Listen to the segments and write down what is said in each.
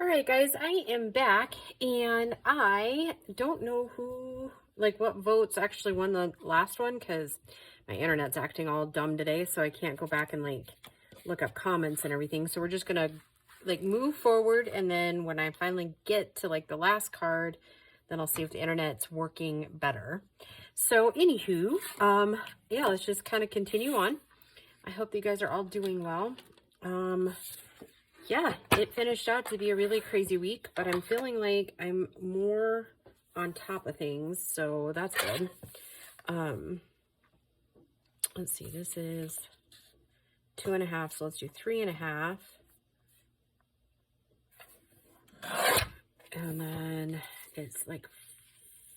right, guys, I am back, and I don't know what votes actually won the last one because my internet's acting all dumb today, so I can't go back and look up comments and everything. So we're just gonna move forward, and then when I finally get to the last card, then I'll see if the internet's working better. So anywho, yeah, let's just kind of continue on. I hope that you guys are all doing well. Yeah, it finished out to be a really crazy week, but I'm feeling like I'm more on top of things, so that's good. Let's see, this is 2.5, so let's do 3.5. And then it's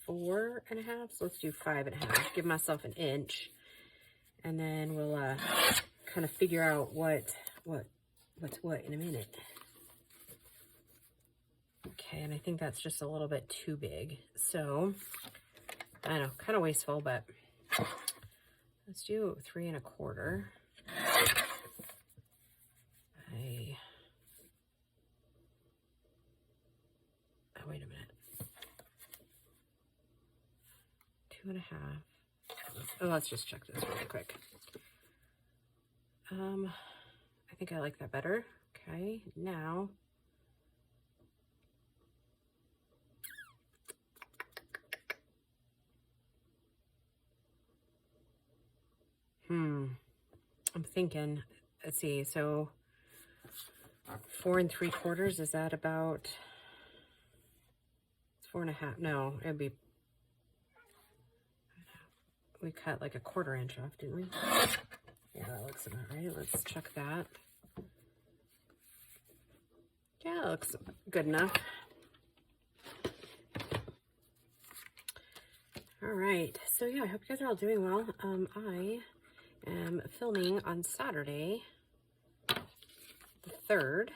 4.5, so let's do 5.5. Give myself an inch, and then we'll kind of figure out what's what in a minute. Okay, and I think that's just a little bit too big. So, I know, kind of wasteful, but let's do 3.25. Oh, wait a minute. 2.5. Oh, let's just check this really quick. I think I like that better. Okay, now I'm thinking, let's see, so 4.75, is that about 4.5? No, it'd be, we cut like 1/4 inch off, didn't we? Yeah, that looks about right. Let's check that. Yeah, that looks good enough. All right, so yeah, I hope you guys are all doing well. I am filming on Saturday, the 3rd.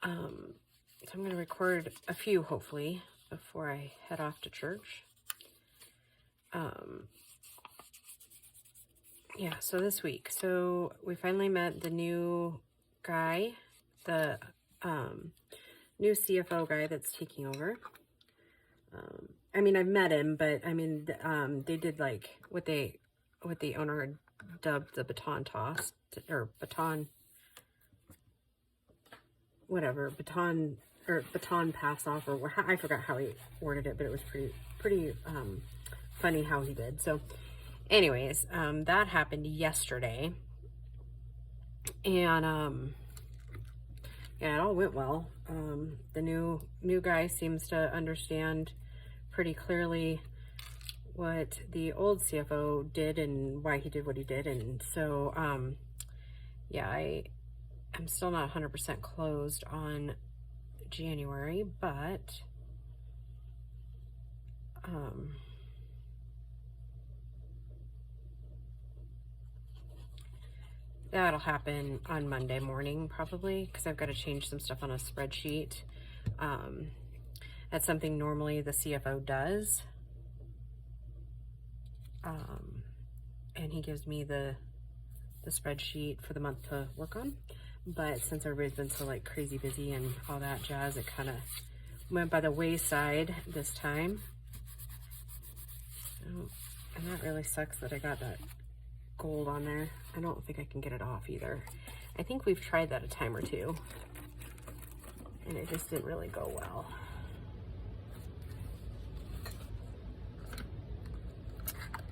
So I'm going to record a few, hopefully, before I head off to church. Yeah, so this week. So we finally met the new guy, the new CFO guy that's taking over. I mean, I've met him, but I mean, they did what the owner dubbed the baton toss, or baton, whatever, baton pass off, or I forgot how he worded it, but it was pretty funny how he did. So anyways, that happened yesterday, and yeah, it all went well. The new guy seems to understand pretty clearly what the old CFO did and why he did what he did, and so yeah, I'm still not 100% closed on January, but that'll happen on Monday morning probably, because I've got to change some stuff on a spreadsheet. That's something normally the CFO does, and he gives me the spreadsheet for the month to work on. But since everybody's been so crazy busy and all that jazz, it kind of went by the wayside this time. So, and that really sucks that I got that gold on there. I don't think I can get it off either. I think we've tried that a time or two, and it just didn't really go well.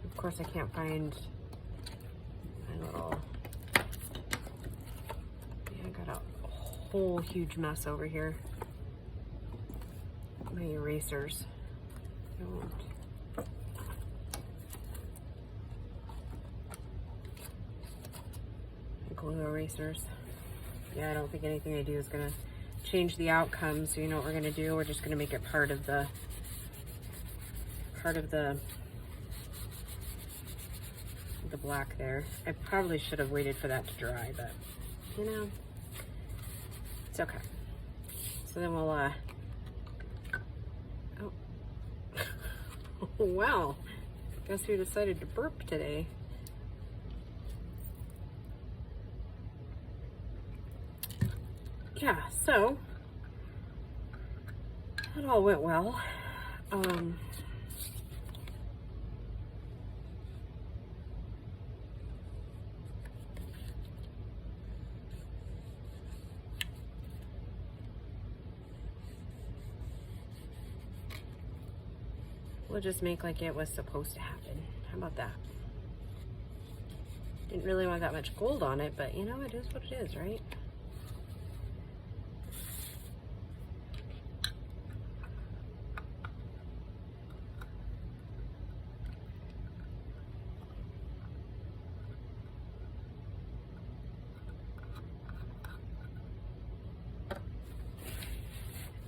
Of course, I can't find my little... Yeah, I got a whole huge mess over here. My erasers. Glue erasers. Yeah, I don't think anything I do is gonna change the outcome, so you know what we're gonna do? We're just gonna make it part of the black there. I probably should have waited for that to dry, but you know, it's okay. So then we'll oh wow, guess who decided to burp today? yeah, so that all went well. We'll just make like it was supposed to happen. How about that? Didn't really want that much gold on it, but you know, it is what it is, right?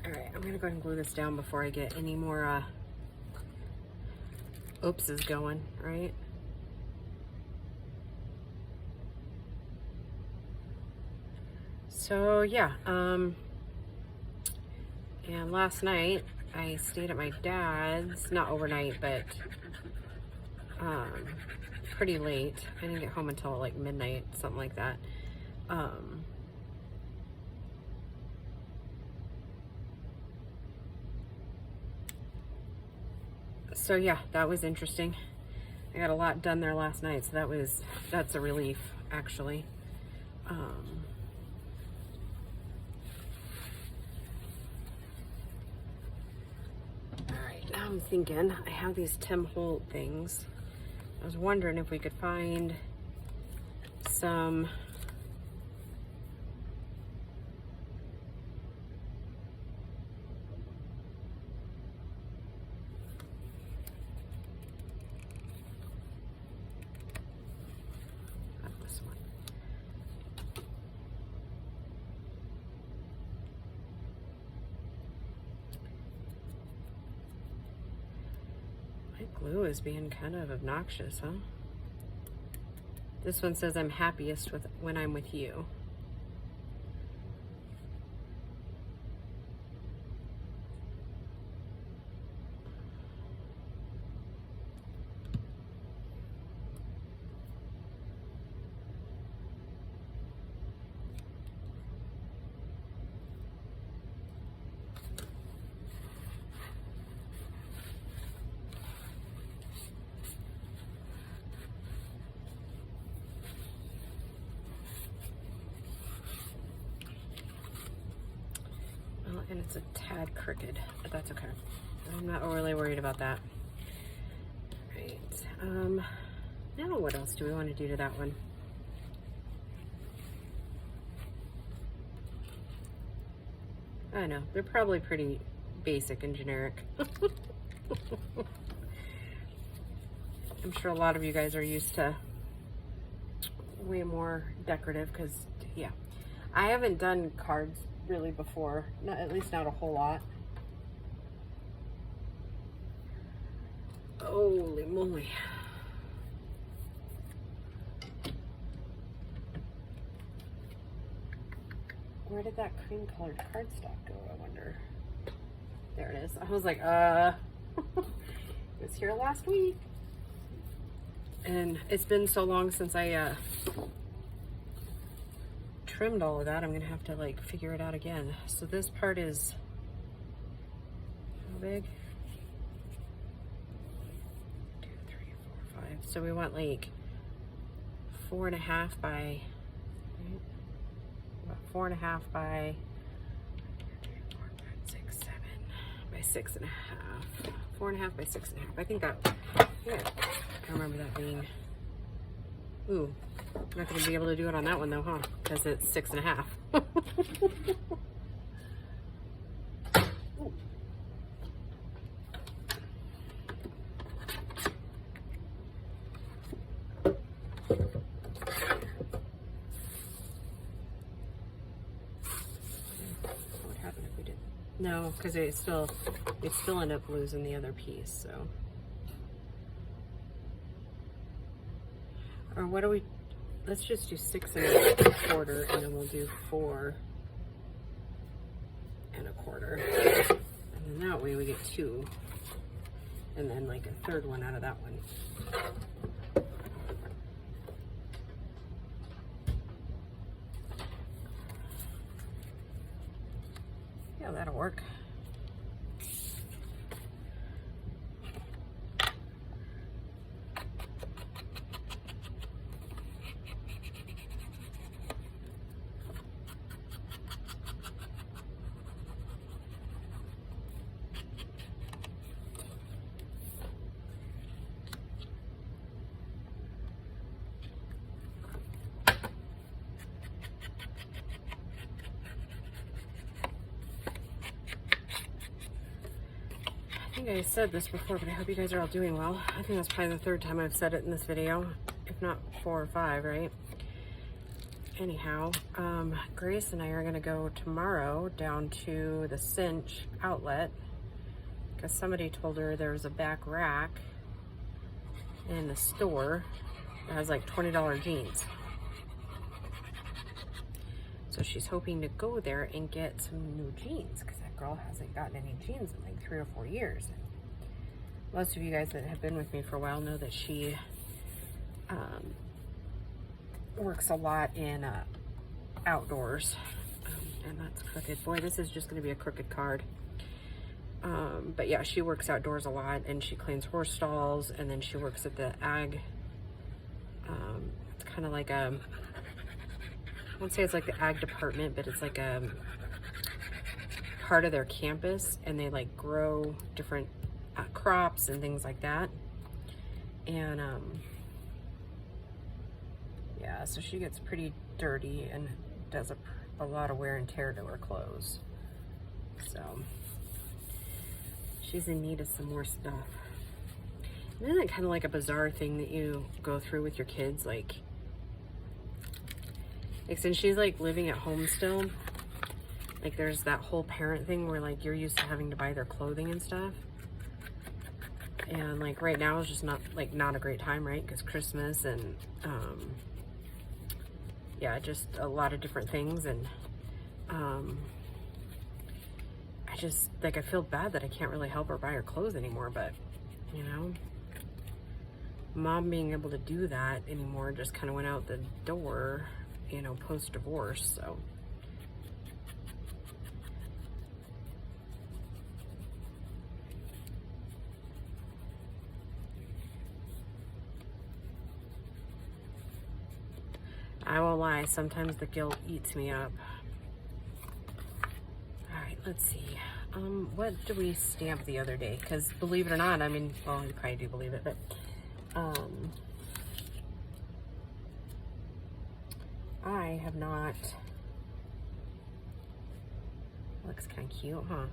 All right, I'm gonna go ahead and glue this down before I get any more oopses going, right? So yeah, and last night I stayed at my dad's, not overnight, but pretty late. I didn't get home until like midnight, something like that. So yeah, that was interesting. I got a lot done there last night, so that's a relief, actually. Alright, now I'm thinking, I have these Tim Holt things. I was wondering if we could find some glue is being kind of obnoxious, huh? This one says I'm happiest when I'm with you. And it's a tad crooked, but that's okay. I'm not overly worried about that. Right. Now what else do we want to do to that one? I know, they're probably pretty basic and generic. I'm sure a lot of you guys are used to way more decorative because, yeah. I haven't done cards really before, not at least not a whole lot. Holy moly. Where did that cream colored cardstock go, I wonder? There it is. I was like, it was here last week. And it's been so long since I trimmed all of that. I'm gonna have to like figure it out again. So this part is how big? 2, 3, 4, 5. So we want like 4.5 by, about 4.5 by 4, 5, 6, 7 by 6.5. 4.5 by 6.5. I think that, yeah, I remember that being. Ooh, I'm not going to be able to do it on that one though, huh? Because it's 6.5. What happened if we did? No, because we still end up losing the other piece, so. Or what do we, let's just do 6.25, and then we'll do 4.25. And then that way we get 2. And then like a third one out of that one. Yeah, that'll work. I think I said this before, but I hope you guys are all doing well. I think that's probably the third time I've said it in this video, if not 4 or 5, right? Anyhow, Grace and I are gonna go tomorrow down to the Cinch outlet because somebody told her there was a back rack in the store that has like $20 jeans. So she's hoping to go there and get some new jeans because that girl hasn't gotten any jeans in like 3 or 4 years. Most of you guys that have been with me for a while know that she works a lot in outdoors. And that's crooked. Boy, this is just going to be a crooked card. But yeah, she works outdoors a lot and she cleans horse stalls, and then she works at the ag. It's kind of like a, I won't say it's like the ag department, but it's like a part of their campus, and they like grow different crops and things like that. And yeah, so she gets pretty dirty and does a lot of wear and tear to her clothes. So she's in need of some more stuff. Isn't that kind of like a bizarre thing that you go through with your kids? Like since she's like living at home still, like there's that whole parent thing where like you're used to having to buy their clothing and stuff. And like right now is just not a great time, right? Because Christmas and yeah, just a lot of different things. And I just like, I feel bad that I can't really help her buy her clothes anymore, but you know, mom being able to do that anymore just kind of went out the door, you know, post-divorce. So I won't lie, sometimes the guilt eats me up. All right, let's see. What did we stamp the other day? Because believe it or not, I mean, well, you probably do believe it, but I have not, looks kind of cute, huh?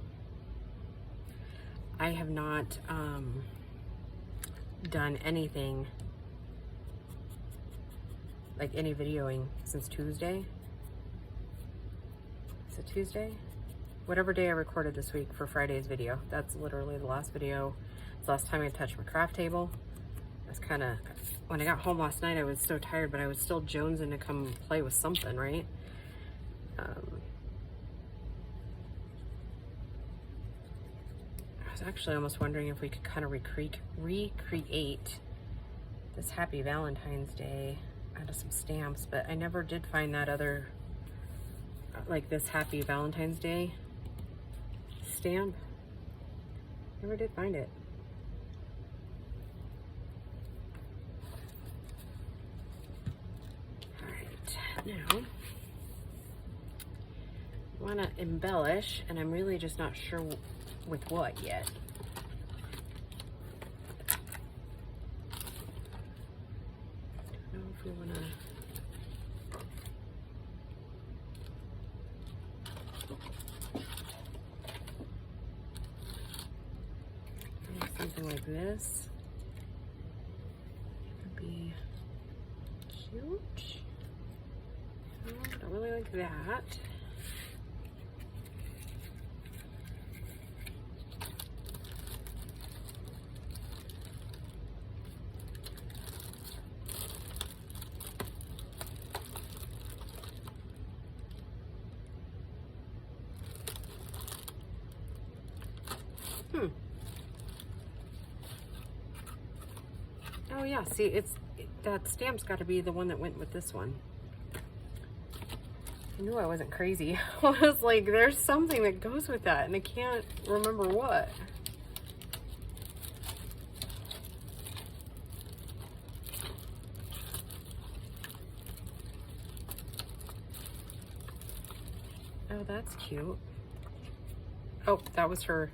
I have not done anything, like any videoing since Tuesday. Is it Tuesday? Whatever day I recorded this week for Friday's video. That's literally the last video. It's the last time I touched my craft table. I was kind of, when I got home last night, I was so tired, but I was still jonesing to come play with something, right? I was actually almost wondering if we could kind of recreate this Happy Valentine's Day out of some stamps, but I never did find that other, like this Happy Valentine's Day stamp. Never did find it. All right, now I want to embellish, and I'm really just not sure with what yet. I don't know if we want to. Something like this would be cute. No, don't really like that. Oh yeah, see, that stamp's got to be the one that went with this one. I knew I wasn't crazy. I was like, there's something that goes with that, and I can't remember what. Oh, that's cute. Oh, that was her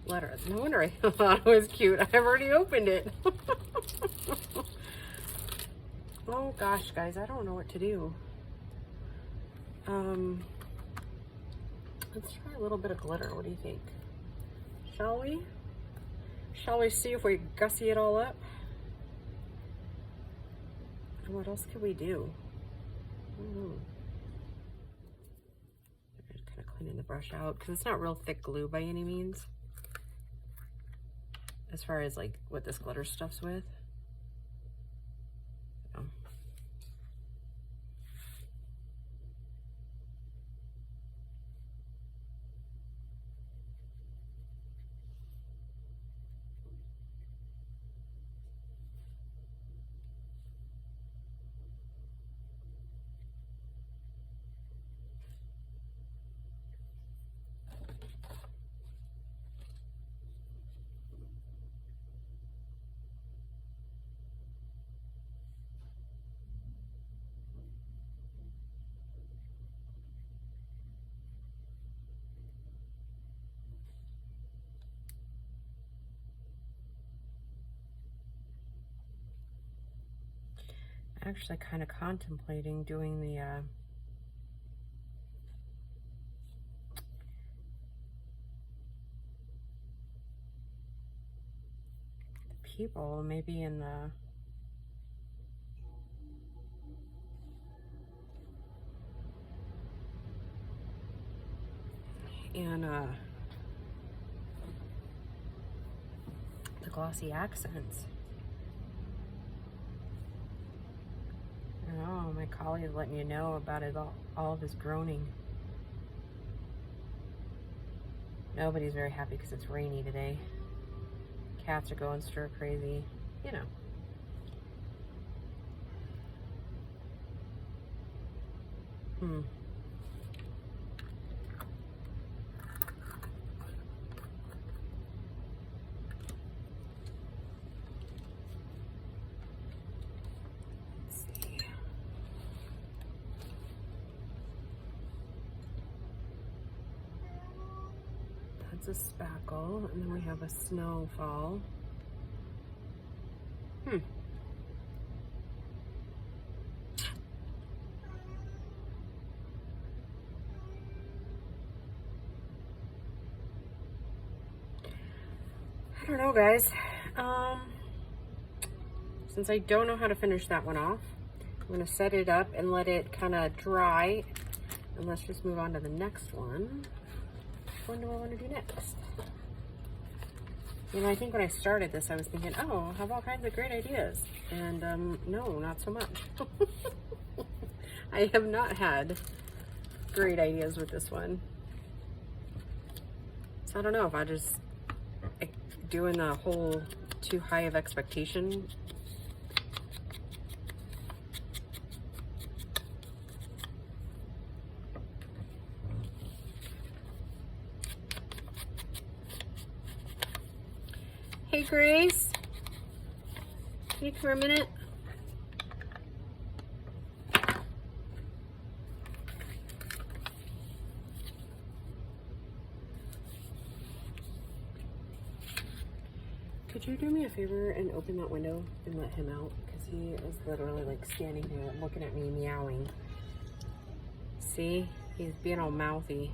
letter. No wonder I thought it was cute. I've already opened it. Oh gosh, guys, I don't know what to do. Let's try a little bit of glitter. What do you think? Shall we? Shall we see if we gussy it all up? And what else could we do? I don't know. I'm just kind of cleaning the brush out because it's not real thick glue by any means. As far as like what this glitter stuff's with. Actually kind of contemplating doing the people maybe in the the glossy accents. Oh, my colleague is letting you know about it, all of his groaning. Nobody's very happy because it's rainy today. Cats are going stir crazy, you know. A spackle, and then we have a snowfall. I don't know, guys. Since I don't know how to finish that one off, I'm going to set it up and let it kind of dry, and let's just move on to the next one. What do I want to do next? You know, I think when I started this, I was thinking, oh, I have all kinds of great ideas. And no, not so much. I have not had great ideas with this one. So I don't know if I just doing the whole too high of expectation. Hey, Grace. Can you come for a minute? Could you do me a favor and open that window and let him out? Because he is literally like standing here looking at me meowing. See? He's being all mouthy.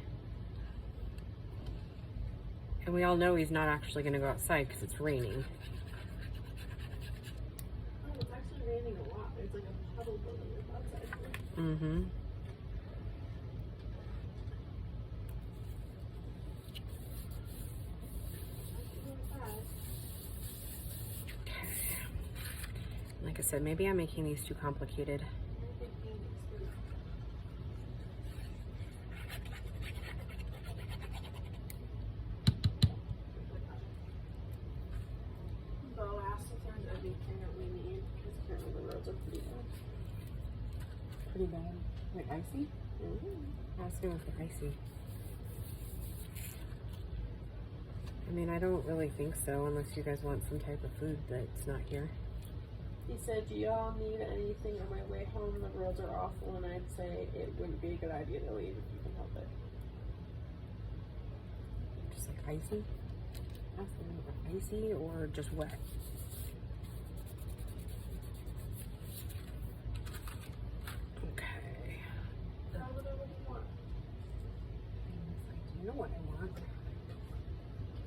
And we all know he's not actually going to go outside because it's raining. Oh, it's actually raining a lot. There's like a puddle building outside here. Mm-hmm. Like I said, maybe I'm making these too complicated. Pretty bad. Like icy? Has to go with the icy. I mean, I don't really think so, unless you guys want some type of food that's not here. He said, do y'all need anything on my way home? The roads are awful, and I'd say it wouldn't be a good idea to leave if you can help it. Just like icy? Icy or just wet? Okay. You know what I want?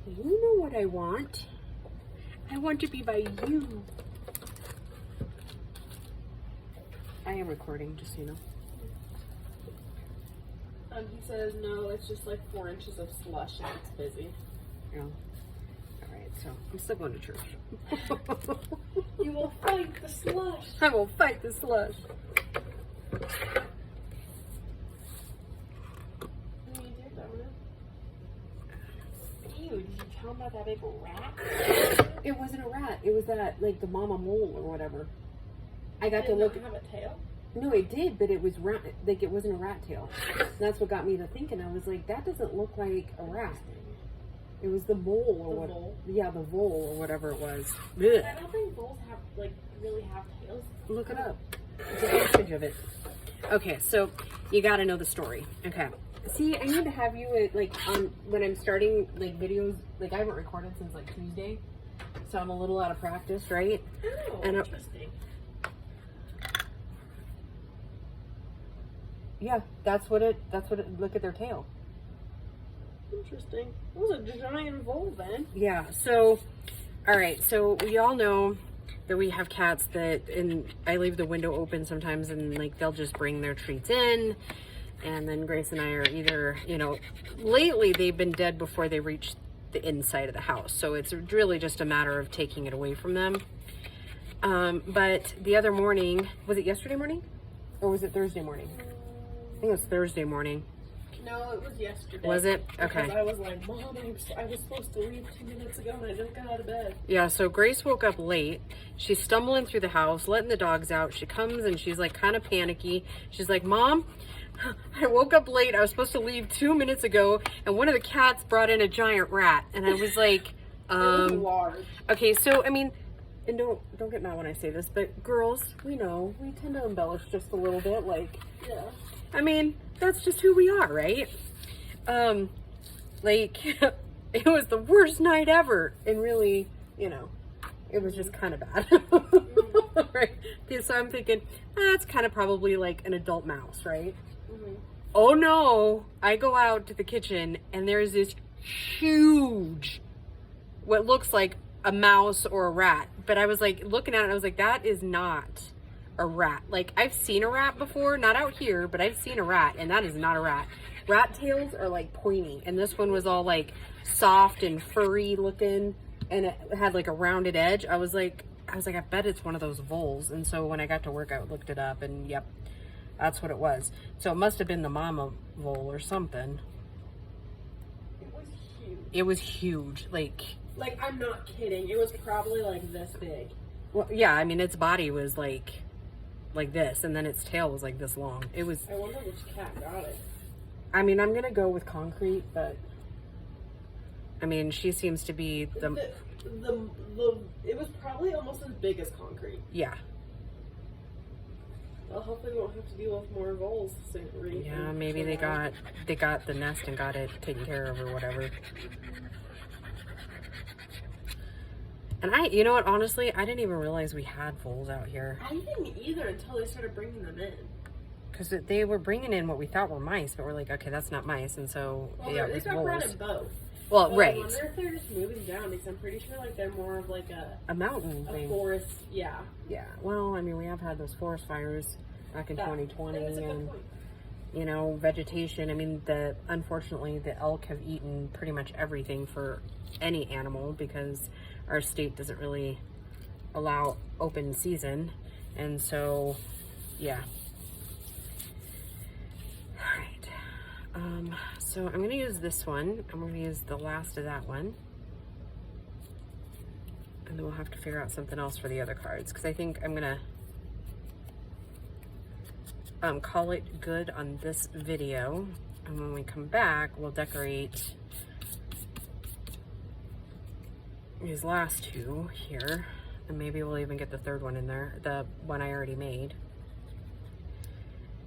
You know what I want? I want to be by you. I am recording, just so you know. He says, no, it's just like 4 inches of slush and it's busy. Yeah. Alright, so I'm still going to church. You will fight the slush. I will fight the slush. Ew, did you tell him about that big rat? It wasn't a rat. It was that, like, the mama mole or whatever. I got to look. Did it have a tail? No, it did, but it was rat. Like, it wasn't a rat tail. And that's what got me to thinking. I was like, that doesn't look like a rat. It was the mole or what? Vole? Yeah, the vole or whatever it was. I don't think voles have, like, really have tails. Look it up. There's a picture of it. Okay, so you got to know the story. Okay. See, I need to have you at, like, on when I'm starting, like, videos. Like, I haven't recorded since, like, Tuesday. So I'm a little out of practice, right? Oh, And interesting. Yeah, that's what it, look at their tail. Interesting. It was a giant vole then. Yeah, so, all right, so we all know that we have cats that, and I leave the window open sometimes, and, like, they'll just bring their treats in, and then Grace and I are either, you know, lately they've been dead before they reach the inside of the house, so it's really just a matter of taking it away from them. But the other morning, was it yesterday morning? Or was it Thursday morning? I think it was Thursday morning. No, it was yesterday. Was it? Okay. Because I was like, Mom, I was supposed to leave 2 minutes ago and I just got out of bed. Yeah, so Grace woke up late. She's stumbling through the house, letting the dogs out. She comes and she's like kind of panicky. She's like, Mom, I woke up late. I was supposed to leave 2 minutes ago, and one of the cats brought in a giant rat. And I was like, It was large. Okay, so I mean, and don't get mad when I say this, but girls, we know we tend to embellish just a little bit. Like, Yeah. I mean, that's just who we are, right? Like, it was the worst night ever, and really, you know, it was just kind of bad. Right? So I'm thinking, that's kind of probably like an adult mouse, right? Mm-hmm. Oh no, I go out to the kitchen and there's this huge, what looks like a mouse or a rat. But I was like, looking at it, I was like, that is not a rat. Like, I've seen a rat before, not out here, but I've seen a rat, and that is not a rat. Rat tails are like pointy, and this one was all like soft and furry looking, and it had like a rounded edge. I was like, I bet it's one of those voles. And so when I got to work, I looked it up, and yep, that's what it was. So it must have been the mama vole or something. It was huge. It was huge. Like, I'm not kidding. It was probably like this big. well, yeah, I mean, its body was like this, and then its tail was like this long. It was, I wonder which cat got it. I mean, I'm gonna go with concrete, but I mean, she seems to be It was probably almost as big as concrete. yeah. Well, hopefully we won't have to deal with more voles soon. Yeah, maybe they got the nest and got it taken care of or whatever. And you know what, honestly, I didn't even realize we had voles out here. I didn't either until they started bringing them in. Because they were bringing in what we thought were mice, but we're like, okay, that's not mice, and so, Well, yeah, it they was got brought voles. in both. Well, But right. I wonder if they're just moving down because I'm pretty sure like they're more of like A mountain a thing. forest. Yeah. Yeah, well, I mean, we have had those forest fires back in 2020, That was a good and, point. you know, vegetation. I mean, unfortunately, the elk have eaten pretty much everything for any animal because our state doesn't really allow open season, and so, yeah. All right, so I'm gonna use this one. I'm gonna use the last of that one, and then we'll have to figure out something else for the other cards, because I think I'm gonna call it good on this video. And when we come back, we'll decorate these last two here. And maybe we'll even get the third one in there, the one I already made.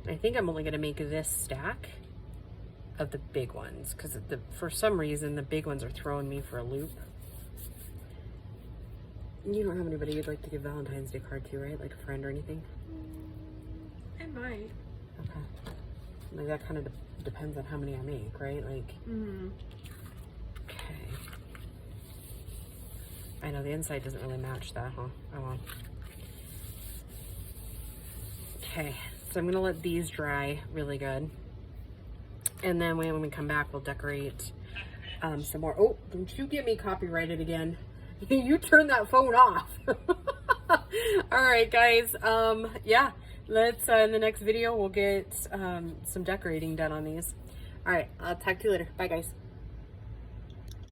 I think I'm only gonna make this stack of the big ones because for some reason the big ones are throwing me for a loop. You don't have anybody you'd like to give Valentine's Day card to, right? Like a friend or anything? I might. Okay. Like that kind of depends on how many I make, right? Like, okay. I know the inside doesn't really match that, huh? Oh well. Okay, so I'm gonna let these dry really good. And then when we come back, we'll decorate some more. Oh, don't you get me copyrighted again. You turn that phone off. All right, guys. Yeah, let's, in the next video, we'll get some decorating done on these. All right, I'll talk to you later. Bye, guys.